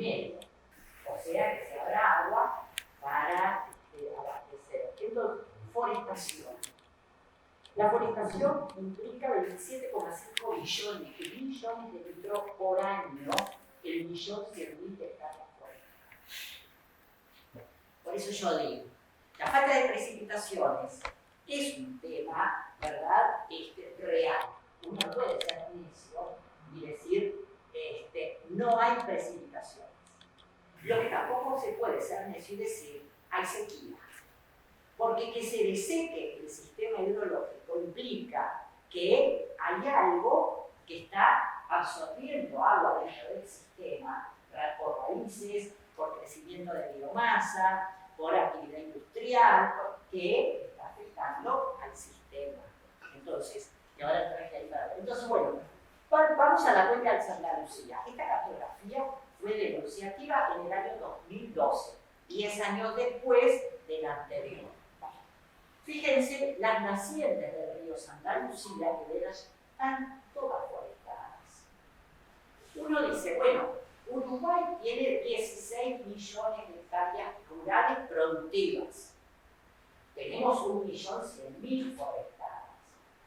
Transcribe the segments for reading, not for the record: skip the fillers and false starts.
medio. O sea que se habrá agua para abastecer. Entonces, forestación. La forestación implica 27,5 billones de litros por año, el millón 100.000 hectáreas forestales. Por eso yo digo, la falta de precipitaciones es un tema, ¿verdad?, real. Uno puede ser necio y decir, no hay precipitaciones. Lo que tampoco se puede ser necio y decir, hay sequía. Porque que se deseque el sistema hidrológico implica que hay algo que está absorbiendo agua dentro del sistema, por raíces, por crecimiento de biomasa, por actividad industrial, que está afectando al sistema. Entonces, y ahora traje ahí para ver. Entonces, bueno, vamos a la cuenca del Santa Lucía. Esta cartografía fue denunciativa en el año 2012, 10 años después de la anterior. Fíjense las nacientes del río Santa Lucía, que de ellas están todas forestadas. Uno dice, bueno, Uruguay tiene 16 millones de hectáreas rurales productivas. Tenemos 1.100.000 forestadas.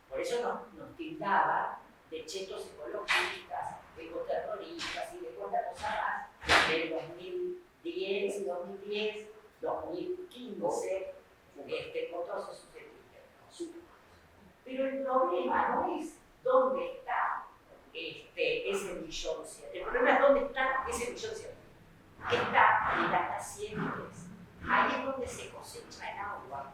Por eso nos tildaban de chetos ecologistas, ecoterroristas y de cuántas cosas más del 2010, 2015, por todos esos sucedidos. Pero el problema no es dónde está ese millón cien. El problema es dónde está ese millón cien. Está en las nacientes. Ahí es donde se cosecha el agua.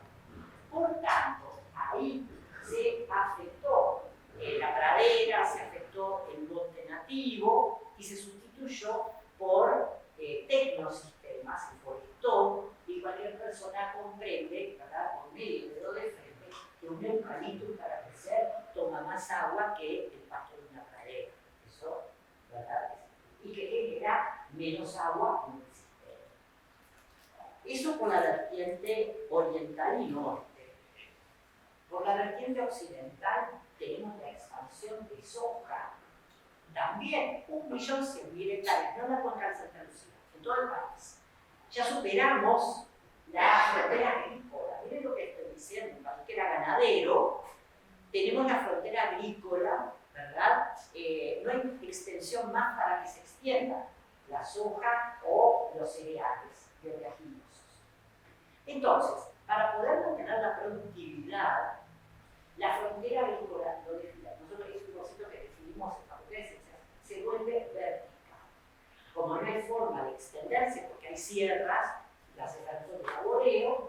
Por tanto, ahí se afectó la pradera, se afectó el monte nativo y se sustituyó por tecnosistemas, se forestó, y cualquier persona comprende, ¿verdad?, por medio de lo de frente, que un eucalipto para crecer toma más agua que el pasto de una pradera. Eso, ¿verdad? Y que genera menos agua en el sistema. Eso por la vertiente oriental y norte. Por la vertiente occidental tenemos la expansión de soja. También 1.100.000 hectáreas, no la cuenca de Santa Lucía, en todo el país. Ya superamos la frontera agrícola. Miren lo que estoy diciendo, para que era ganadero, tenemos la frontera agrícola, ¿verdad? No hay extensión más para que se extienda la soja o los cereales oleaginosos. Entonces, para poder mantener la productividad, la frontera agrícola lo define. Nosotros es un concepto que definimos en Facultad de Ciencias, se vuelve vertical. Como no hay forma de extenderse porque hay sierras, las estaciones de laboreo,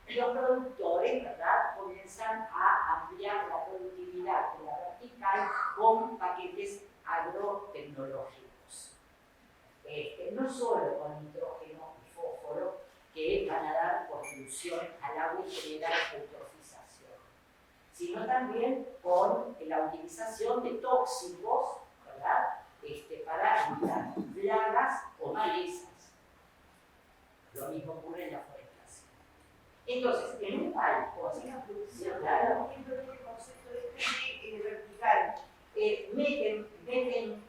los productores, ¿verdad?, comienzan a ampliar la productividad de la vertical con paquetes agrotecnológicos. No solo con nitrógeno y fósforo, que van a dar contribución al agua y generar eutrofización, sino también con la utilización de tóxicos, ¿verdad?, para evitar plagas o malezas. Lo mismo ocurre en la forestación. Entonces, en un país con esa producción, claro, Ejemplo, el concepto de vertical. meten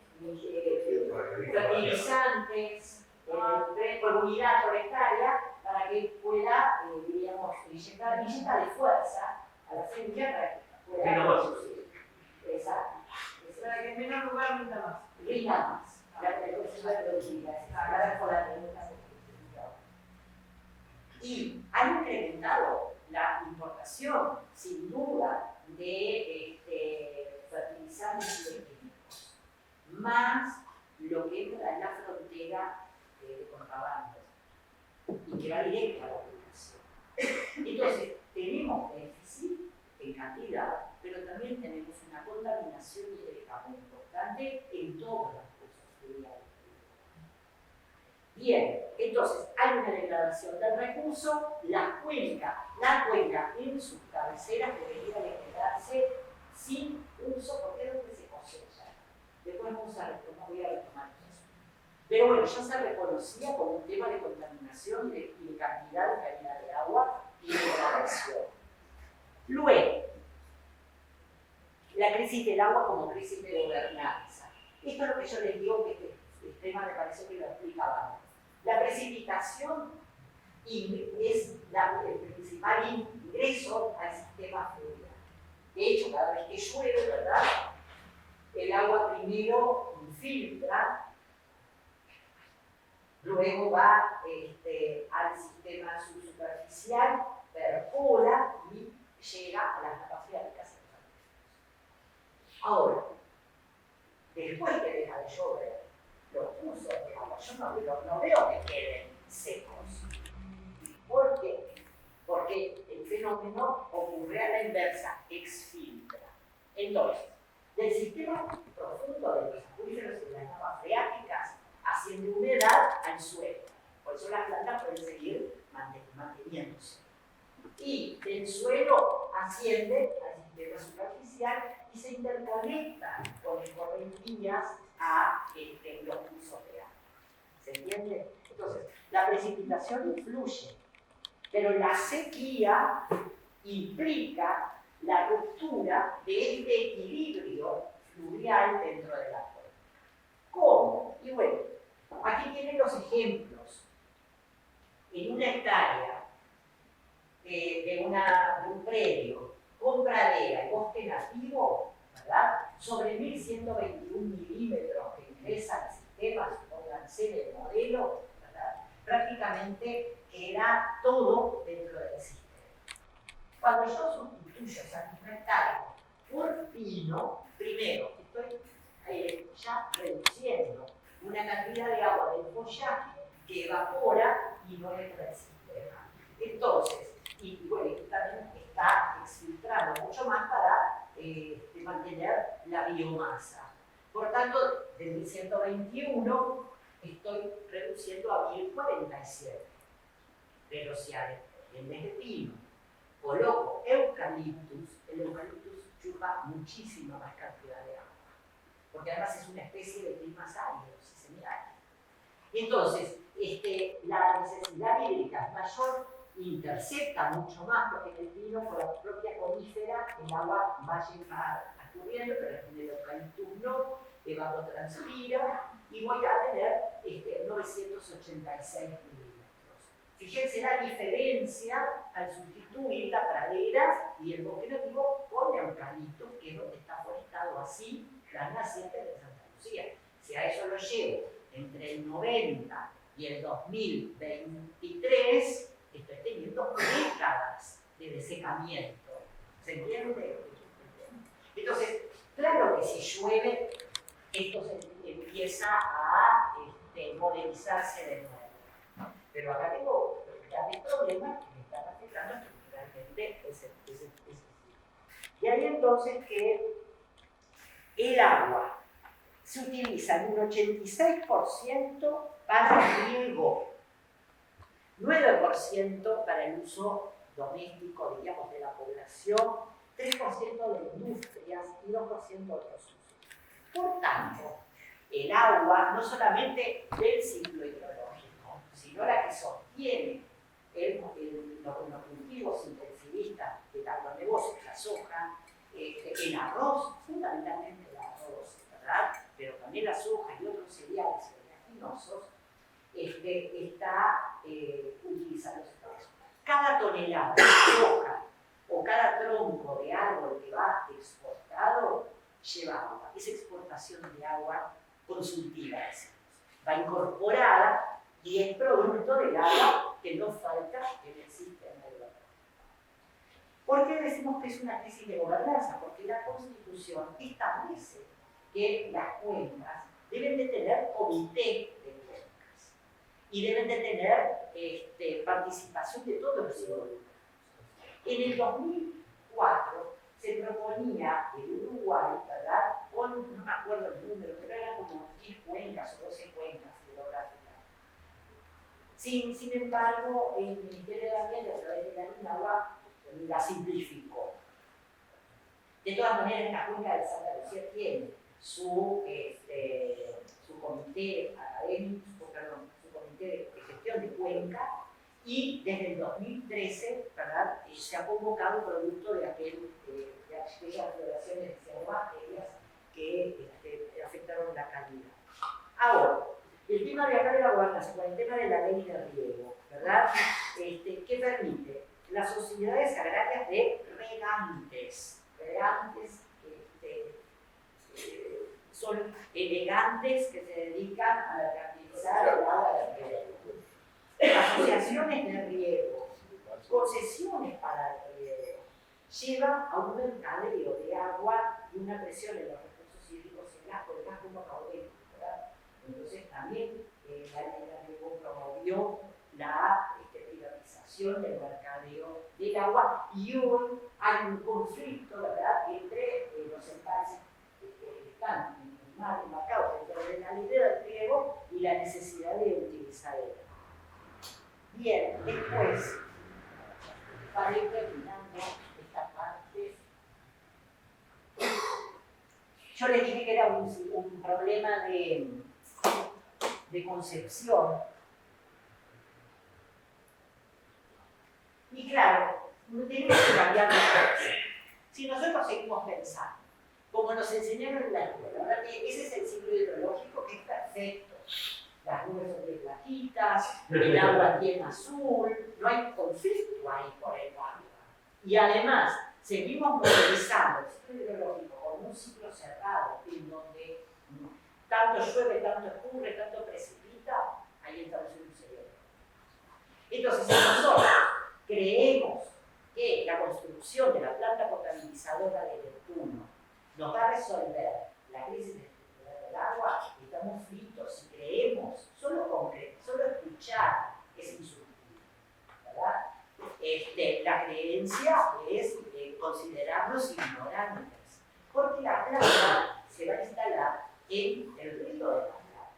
fertilizantes, por unidad forestaria, para que pueda, diríamos, inyectar de fuerza a la semilla para que pueda producir. Exacto. Para que en menor lugar rinda más. Rinda más. Y han incrementado la importación, sin duda, de fertilizantes y químicos, más lo que entra en la frontera de contrabando y que va directo a la población. Entonces, tenemos déficit en cantidad, pero también tenemos una contaminación hídrica muy importante en todos los cursos de vida. Bien, entonces hay una degradación del recurso, la cuenca en sus cabeceras debería de quedarse sin uso porque es donde se cosecha. Después no voy a retomar eso. Pero bueno, ya se reconocía como un tema de contaminación y de cantidad de calidad de agua y de degradación. Luego, la crisis del agua como crisis de gobernanza. Esto es lo que yo les digo que este tema me pareció que lo explicaba. precipitación es el principal ingreso al sistema fluvial. De hecho, cada vez que llueve, ¿verdad? El agua primero infiltra, luego va al sistema subsuperficial, perfola y llega a las napas freáticas. Ahora, después que deja de llover, los cursos de agua, yo no veo que queden secos. ¿Por qué? Porque el fenómeno ocurre a la inversa, exfiltra. Entonces, del sistema profundo de los acuíferos y de las napas freáticas asciende humedad al suelo. Por eso las plantas pueden seguir manteniéndose. Y del suelo asciende al sistema superficial y se interconecta con correntías a los cursos de agua. ¿Se entiende? Entonces, la precipitación influye, pero la sequía implica la ruptura de este equilibrio fluvial dentro de la cuenca. ¿Cómo? Y bueno, aquí tienen los ejemplos. En una hectárea de un predio con pradera y bosque nativo, ¿verdad? Sobre 1121 milímetros que ingresa al sistema, supónganse del modelo, ¿verdad? Prácticamente queda todo dentro del sistema. Cuando yo sustituyo esa misma hectárea por pino, primero estoy ya reduciendo una cantidad de agua del follaje que evapora y no entra al sistema. Entonces, y bueno, también está exfiltrando mucho más para mantener la biomasa. Por tanto, de 1121 estoy reduciendo a 1047 velocidades en vez de pino. Coloco eucaliptus, el eucaliptus chupa muchísima más cantidad de agua, porque además es una especie de climas áridos y semiáridos. Entonces, la necesidad hídrica es mayor, intercepta mucho más, porque en el pino, por la propia conífera, el agua va escurriendo, pero en el eucaliptus no, evapotranspira, y voy a tener 986 milímetros. Fíjense la diferencia al sustituir la pradera y el bosque nativo con eucaliptus, que es donde está forestado así las nacientes de Santa Lucía. Si a eso lo llevo entre el 90 y el 2023, estoy teniendo décadas de desecamiento. ¿Se entiende? Entonces, claro que si llueve, esto se empieza a modelizarse de nuevo. Pero acá tengo grandes problemas que me están afectando estructuralmente ese ciclo. Y ahí entonces que el agua se utiliza en un 86% para riego, 9% para el uso doméstico, diríamos, de la población, 3% de industrias y 2% de otros usos. Por tanto, el agua, no solamente del ciclo hidrológico, sino la que sostiene los cultivos intensivistas del agronegocio, la soja, el arroz, fundamentalmente el arroz, ¿verdad? Pero también la soja y otros cereales oleaginosos, está utilizando esta razón. Cada tonelada de soja o cada tronco de árbol que va exportado lleva agua. Es exportación de agua consultiva, decimos. Va incorporada y es producto del agua que no falta en el sistema hidrológico. ¿Por qué decimos que es una crisis de gobernanza? Porque la Constitución establece que las cuencas deben de tener comité de cuencas y deben de tener participación de todos los involucrados. En el 2004 se proponía el Uruguay, ¿verdad? Con, no me acuerdo el número, pero eran como 10 cuencas o 12 cuencas hidrográficas. Sin embargo, el Ministerio de Ambiente, a través de la INAHUA, la simplificó. De todas maneras, la cuenca de Santa Lucía tiene su comité académico, su comité de gestión de cuenca, y desde el 2013, ¿verdad? Se ha convocado producto de aquellas violaciones de cianobacterias que afectaron la calidad. Ahora, El tema de acá de la gobernación, el tema de la ley de riego, ¿verdad? ¿Qué permite? Las sociedades agrarias de regantes. Regantes son elegantes que se dedican a mercantilizar el agua de riego. Asociaciones de riego, concesiones para el riego, llevan a un mercadeo de agua y una presión en los recursos hídricos en las cuencas como caudales, ¿verdad? Entonces también la ley de riego promovió la privatización del mercadeo del agua y hoy hay un conflicto, ¿verdad?, entre los embalses que están más marcados dentro de la ley del riego y la necesidad de utilizar el agua. Bien, después, para ir terminando esta parte, yo les dije que era un problema de concepción. Y claro, tenemos que cambiar las cosas. Si nosotros seguimos pensando, como nos enseñaron en la escuela, ¿verdad? Que ese es el ciclo hidrológico que es perfecto. Las nubes son bien bajitas, el agua bien azul, no hay conflicto ahí por el agua. Y además, seguimos modelizando el ciclo hidrológico con un ciclo cerrado, en donde tanto llueve, tanto escurre, tanto precipita, ahí estamos en un serio. Entonces, si nosotros creemos que la construcción de la planta potabilizadora de Neptuno nos va a resolver la crisis estructural del agua, estamos fritos. Si creemos, solo escuchar es insuficiente, ¿verdad? La creencia es considerarnos ignorantes, porque la planta se va a instalar en el río de la Plata.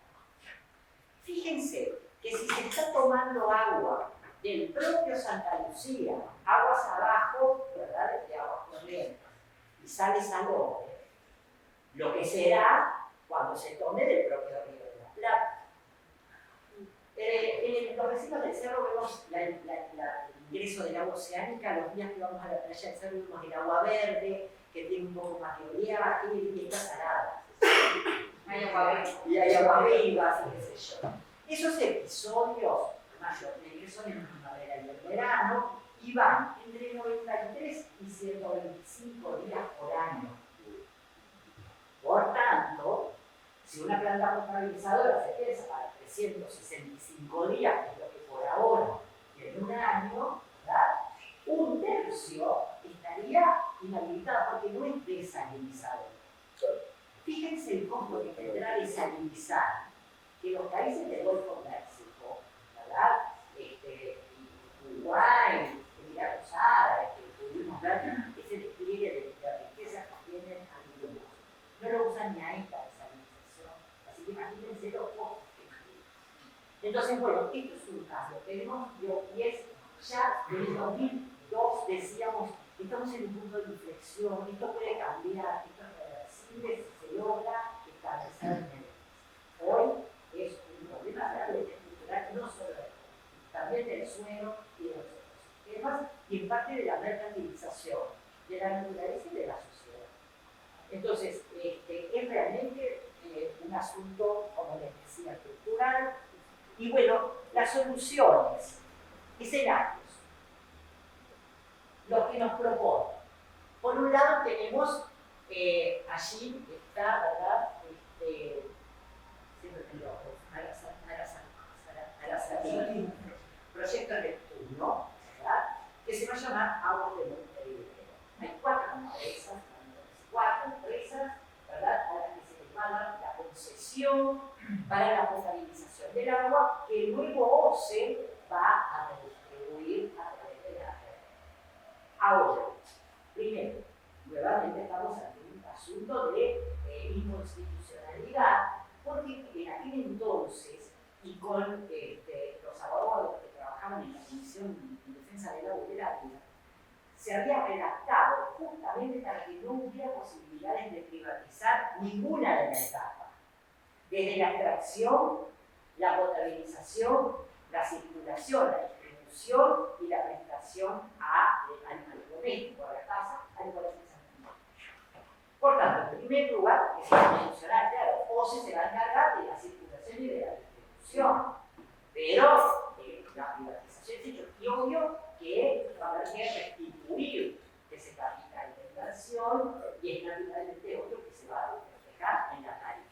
Fíjense que si se está tomando agua del propio Santa Lucía, aguas abajo, ¿verdad?, de aguas corrientes, y sale salobre, lo que será cuando se tome del propio río de la Plata. En los vecinos del cerro vemos el ingreso del agua oceánica. Los días que vamos a la playa del cerro vemos el agua verde, que tiene un poco más de oleaje y está salada. Hay agua viva. Y hay agua viva, qué sé yo. Esos episodios mayormente son en la primavera y el verano y van entre 93 y 125 días por año. Por tanto, si una planta potabilizadora se piensa para 365 días, que es lo que por ahora tiene un año, ¿verdad?, un tercio estaría inhabilitado porque no es desalinizado. Fíjense el costo que tendrá desalinizar, que los países del Golfo Pérsico, ¿verdad?, Uruguay, Emiratos Árabes, que pudimos ver ese despliegue de riquezas que tienen algunos, no lo usan ni ahí para desalinización. Así que imagínense los costos que tienen. Entonces, bueno, esto es un caso. Tenemos y es ya desde 2002 decíamos, estamos en un punto de inflexión, esto puede cambiar, esto es reversible si se logra establecer en el. Hoy es un problema realmente estructural, no solo del también del suelo y de los otros sistemas, y en parte de la mercantilización de la naturaleza y de la sociedad. Entonces, es realmente un asunto, como les decía, estructural. Y bueno, las soluciones, escenarios, los que nos proponen. Por un lado tenemos, allí está, ¿verdad?, siempre me lo proyecto Neptuno, ¿verdad?, que se va a llamar Aguas de Montevideo. Hay cuatro empresas, ¿verdad?, a las que se les va a dar la concesión para la potabilización del agua, que luego OCE va a redistribuir a través de la red. Ahora, primero, nuevamente estamos ante un asunto de inconstitucionalidad, porque en aquel entonces, y con los abogados que trabajaban en la Comisión de Defensa del Agua y de la Vida, se había redactado justamente para que no hubiera posibilidades de privatizar ninguna de las etapas, desde la extracción, la potabilización, la circulación, la distribución y la prestación al doméstico, a la casa, al comercializante. Por tanto, en primer lugar, que se va a mencionar, claro, OCE se va a encargar de la circulación y de la distribución. discusión. Pero la privatización se ha hecho, y obvio que va a haber que restituir ese capital de inversión y es naturalmente obvio que se va a reflejar en la tarifa.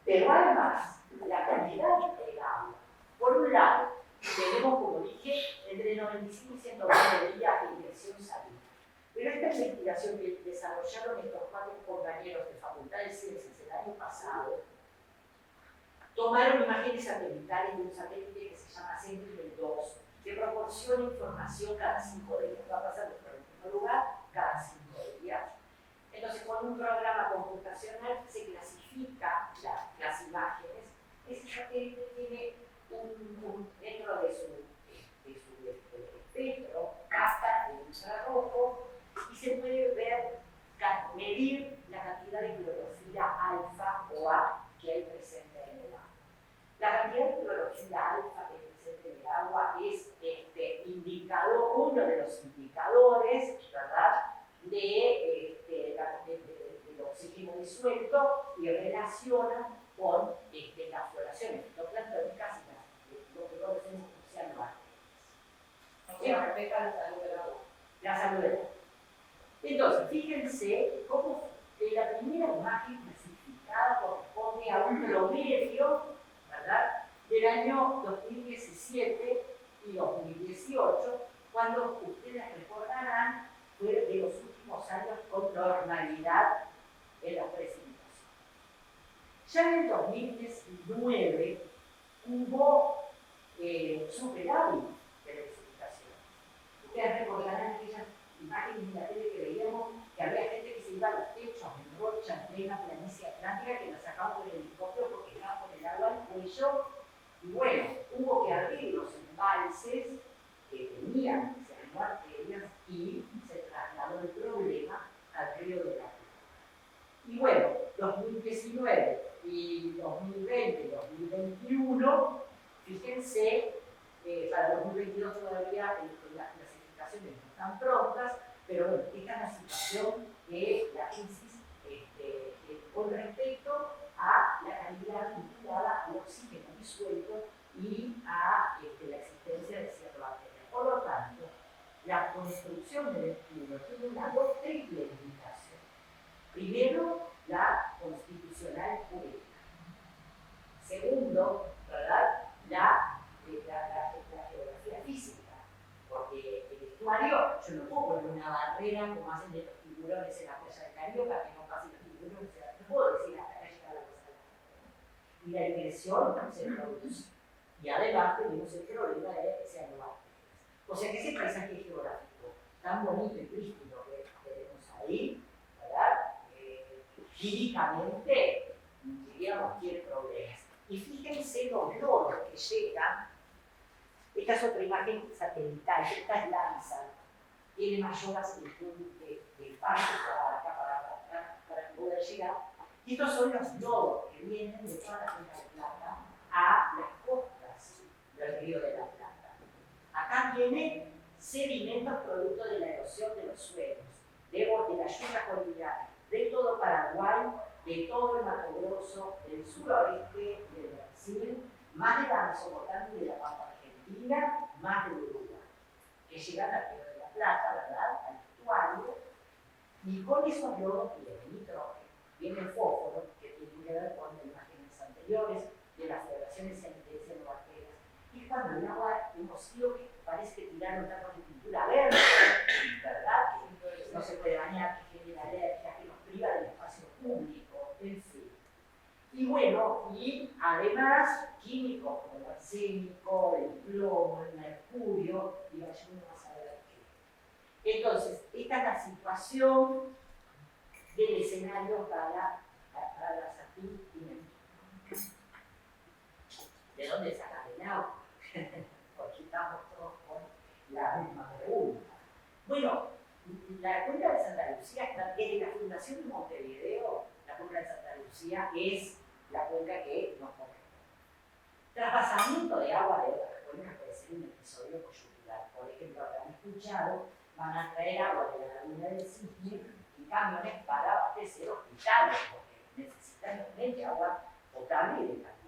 Pero además, la cantidad de agua, por un lado, tenemos, como dije, entre 95 y 120 días de inversión salida. Pero esta investigación que desarrollaron estos 4 compañeros de Facultad de Ciencias el año pasado, tomaron imágenes satelitales de un satélite que se llama Sentinel-2, que proporciona información cada 5 días. Va pasando por el mismo lugar cada 5 días. Entonces, con un programa computacional se clasifica las imágenes. Ese satélite tiene dentro de su espectro, capta el infrarrojo y se puede medir la cantidad de clorofila alfa o A que hay presente en el agua. La cantidad de clorofila alfa que hay presente en el agua es uno de los indicadores, ¿verdad?, del oxígeno disuelto y relaciona con las floraciones fitoplanctónicas y lo que conocemos como cianobacterias. O sea, respecta a la salud del agua. La salud del agua. Entonces, fíjense cómo la primera imagen clasificada corresponde a un promedio, ¿verdad?, del año 2017 y 2018, cuando ustedes recordarán fue de los últimos años con normalidad en las precipitaciones. Ya en el 2019 hubo superávit de precipitaciones. Ustedes recordarán aquellas imágenes en la tele que veíamos que había gente que se iba a los techos en Rocha, en plena planicie atlántica, que la sacaban con el helicóptero porque estaban con el agua al cuello. Y bueno, hubo que abrir los embalses que tenían cianoarterias y se trasladó el problema al río de la Plata. Y bueno, 2019 y 2020 y 2021, fíjense, para 2022 todavía las clasificaciones no están prontas, pero bueno, esta es la situación de la crisis con respecto a la calidad vinculada al oxígeno disuelto y a la existencia de cianobacterias. Por lo tanto, la construcción del estudio tiene una triple indicación. Primero, la constitucional jurídica. Segundo, ¿verdad?, la geografía física, porque el estuario, yo no puedo poner una barrera como hacen de los tiburones en la playa de Carioca, que no pasen los tiburones, no puedo decir hasta acá llega la cosa. Y la ingresión se produce. Y además tenemos el problema de cianobacterias. O sea que ese paisaje geográfico tan bonito y prístino que tenemos ahí, ¿verdad?, químicamente, diríamos, tiene problemas. Y fíjense los lodos que llegan. Esta es otra imagen satelital, esta es Lanza, tiene mayor amplitud de paso para poder llegar. Y estos son los lodos que vienen de toda la Cuenca de Plata a las costas del Río de la Plata. Acá vienen sedimentos producto de la erosión de los suelos, de la lluvia cordillerana, de todo Paraguay, de todo el Mato Grosso, del suroeste del Brasil, más de la Mesopotamia y de la Pampa Argentina, más de Uruguay, que llegan al Río de la Plata, ¿verdad?, al estuario, y con esos lodos viene nitrógeno, viene el fósforo, que tiene que ver con las imágenes anteriores de las floraciones de cianobacterias. Y cuando el agua hemos sido que parece que tiraron tacos de pintura verde, ¿verdad?, que no se puede bañar, que genera alergias, que nos priva del espacio público, en fin. Y bueno, y además químicos como el arsénico, el plomo, el mercurio, y vayamos a ver qué. Entonces, esta es la situación del escenario para la salud y mental. ¿De dónde sacan el agua? Porque estamos todos con la misma pregunta. Bueno, la Cuenca de Santa Lucía es de la Fundación de Montevideo. La Cuenca de Santa Lucía es la cuenca que nos corresponde. Trasvasamiento de agua de otras cuencas puede ser un episodio coyuntural. Por ejemplo, habrán escuchado, van a traer agua de la laguna del Cisne y camiones para abastecer hospitales, porque necesitan realmente agua potable y de calidad.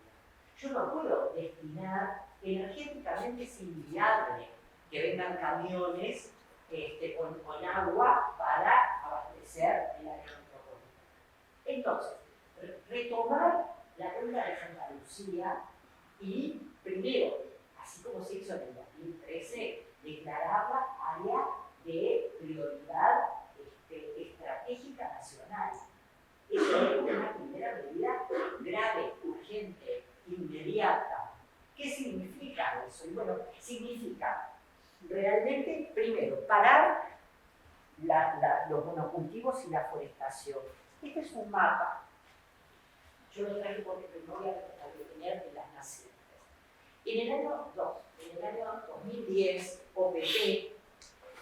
yo no puedo destinar, energéticamente es inviable que vengan camiones con agua para abastecer el área metropolitana. Entonces, retomar la cuenca de Santa Lucía y, primero, así como se hizo en el 2013, declararla área de prioridad estratégica nacional. Eso es una primera medida grave, urgente, inmediata. ¿Qué significa eso? Y bueno, significa realmente, primero, parar los monocultivos y la forestación. Este es un mapa. Yo lo traje porque memoria de tener de las nacientes. En el año 2010, OPP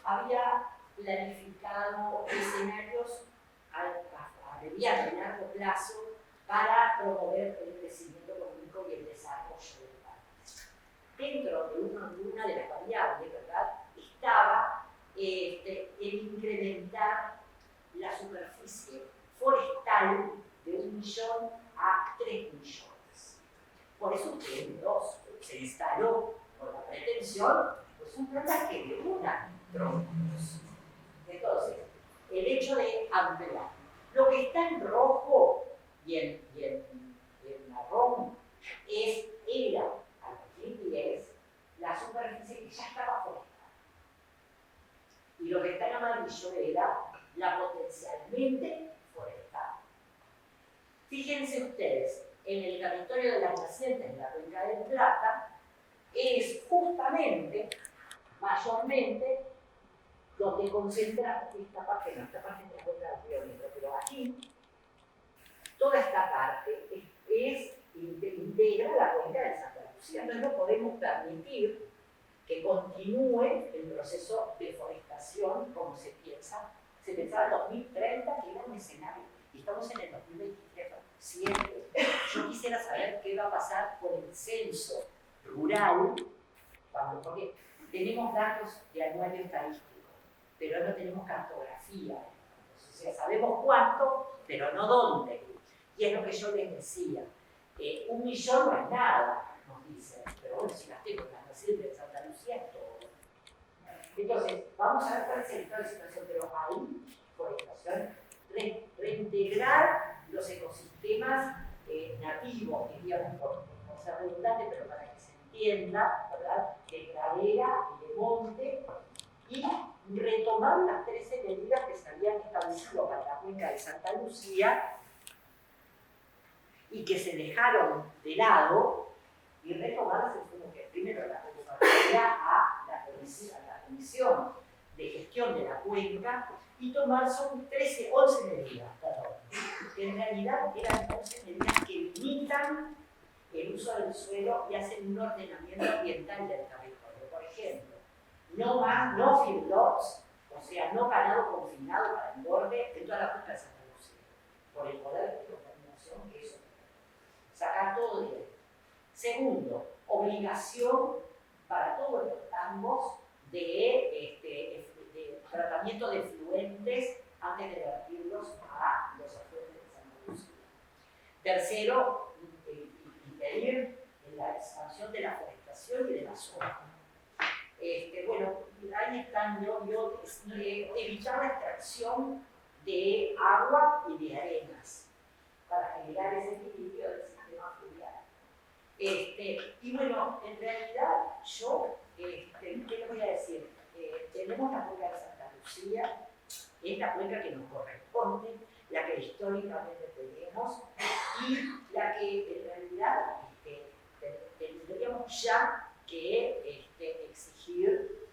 había planificado escenarios a mediano y largo plazo para promover el crecimiento económico y el desarrollo del país. Dentro de una de las variables, ¿verdad?, estaba el incrementar la superficie forestal de 1 millón a 3 millones. Por eso se instaló con la pretensión, pues un planaje de 1 troncos. Entonces, el hecho de ampliar. Lo que está en rojo y en marrón era, al 2010, la superficie que ya estaba forestal. Y lo que está en amarillo era la potencialmente forestal. Fíjense ustedes, en el territorio de las nacientes de la Cuenca del Plata, es justamente, mayormente, donde concentra esta parte, no, esta parte se encuentra en Río Negro, pero aquí, toda esta parte integra la Cuenca de Santa Lucía. Entonces no podemos permitir que continúe el proceso de forestación como se piensa. Se pensaba en 2030 que era un escenario, y estamos en el 2023, siempre. Yo quisiera saber qué va a pasar con el censo rural, porque tenemos datos de anuario estadístico, pero no tenemos cartografía. O sea, sabemos cuánto, pero no dónde. Y es lo que yo les decía. 1 millón no es nada, nos dicen, pero bueno, si las tengo en la naciente de Santa Lucía es todo. Entonces, vamos a ver cuál es el estado de situación, pero ahí, forestación, reintegrar los ecosistemas nativos, diríamos, por ser redundante, pero para que se entienda, ¿verdad?, de pradera y de monte, y retomar las 13 medidas que se habían establecido para la Cuenca de Santa Lucía y que se dejaron de lado, y retomarse como que primero la convocatoria a la Comisión de Gestión de la Cuenca y tomar son 11 medidas, perdón, que en realidad eran 11 medidas que limitan el uso del suelo y hacen un ordenamiento ambiental del territorio. Por ejemplo, no feedlots, o sea, no ganado confinado para engorde en toda la Cuenca de Santa Lucía, por el poder de contaminación que eso tiene. Sacar todo de ahí. Segundo, obligación para todos los tambos de tratamiento de efluentes antes de vertirlos a los afluentes de Santa Lucía. Tercero, impedir la expansión de la forestación y de la zona. Bueno, ahí están evitar la extracción de agua y de arenas para generar ese equilibrio del sistema fluvial. Y bueno, en realidad yo, ¿qué les voy a decir? Tenemos la cuenca de Santa Lucía, es la cuenca que nos corresponde, la que históricamente tenemos y la que en realidad tendríamos ya que exigir,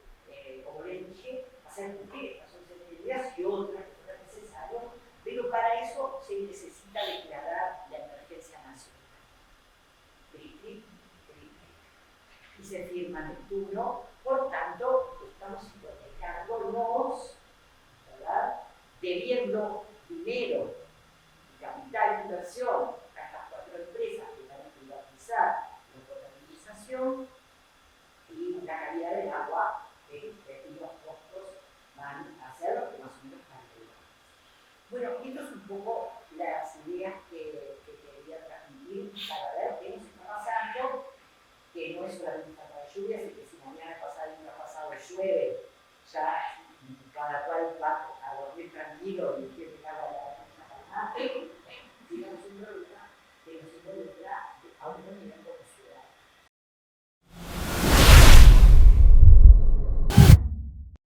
como les dije, hacer cumplir estas sostenibilidades y otras que fueran necesarias, pero para eso se necesita declarar la emergencia nacional. Y se firma en el turno, por tanto, estamos hipotecándonos, ¿verdad?, debiendo dinero, capital, inversión a estas 4 empresas que van a privatizar la potabilización y la calidad del agua, y los costos van a ser lo que más o menos calculamos. Bueno, esto es un poco las ideas que quería transmitir para ver qué nos está pasando llueve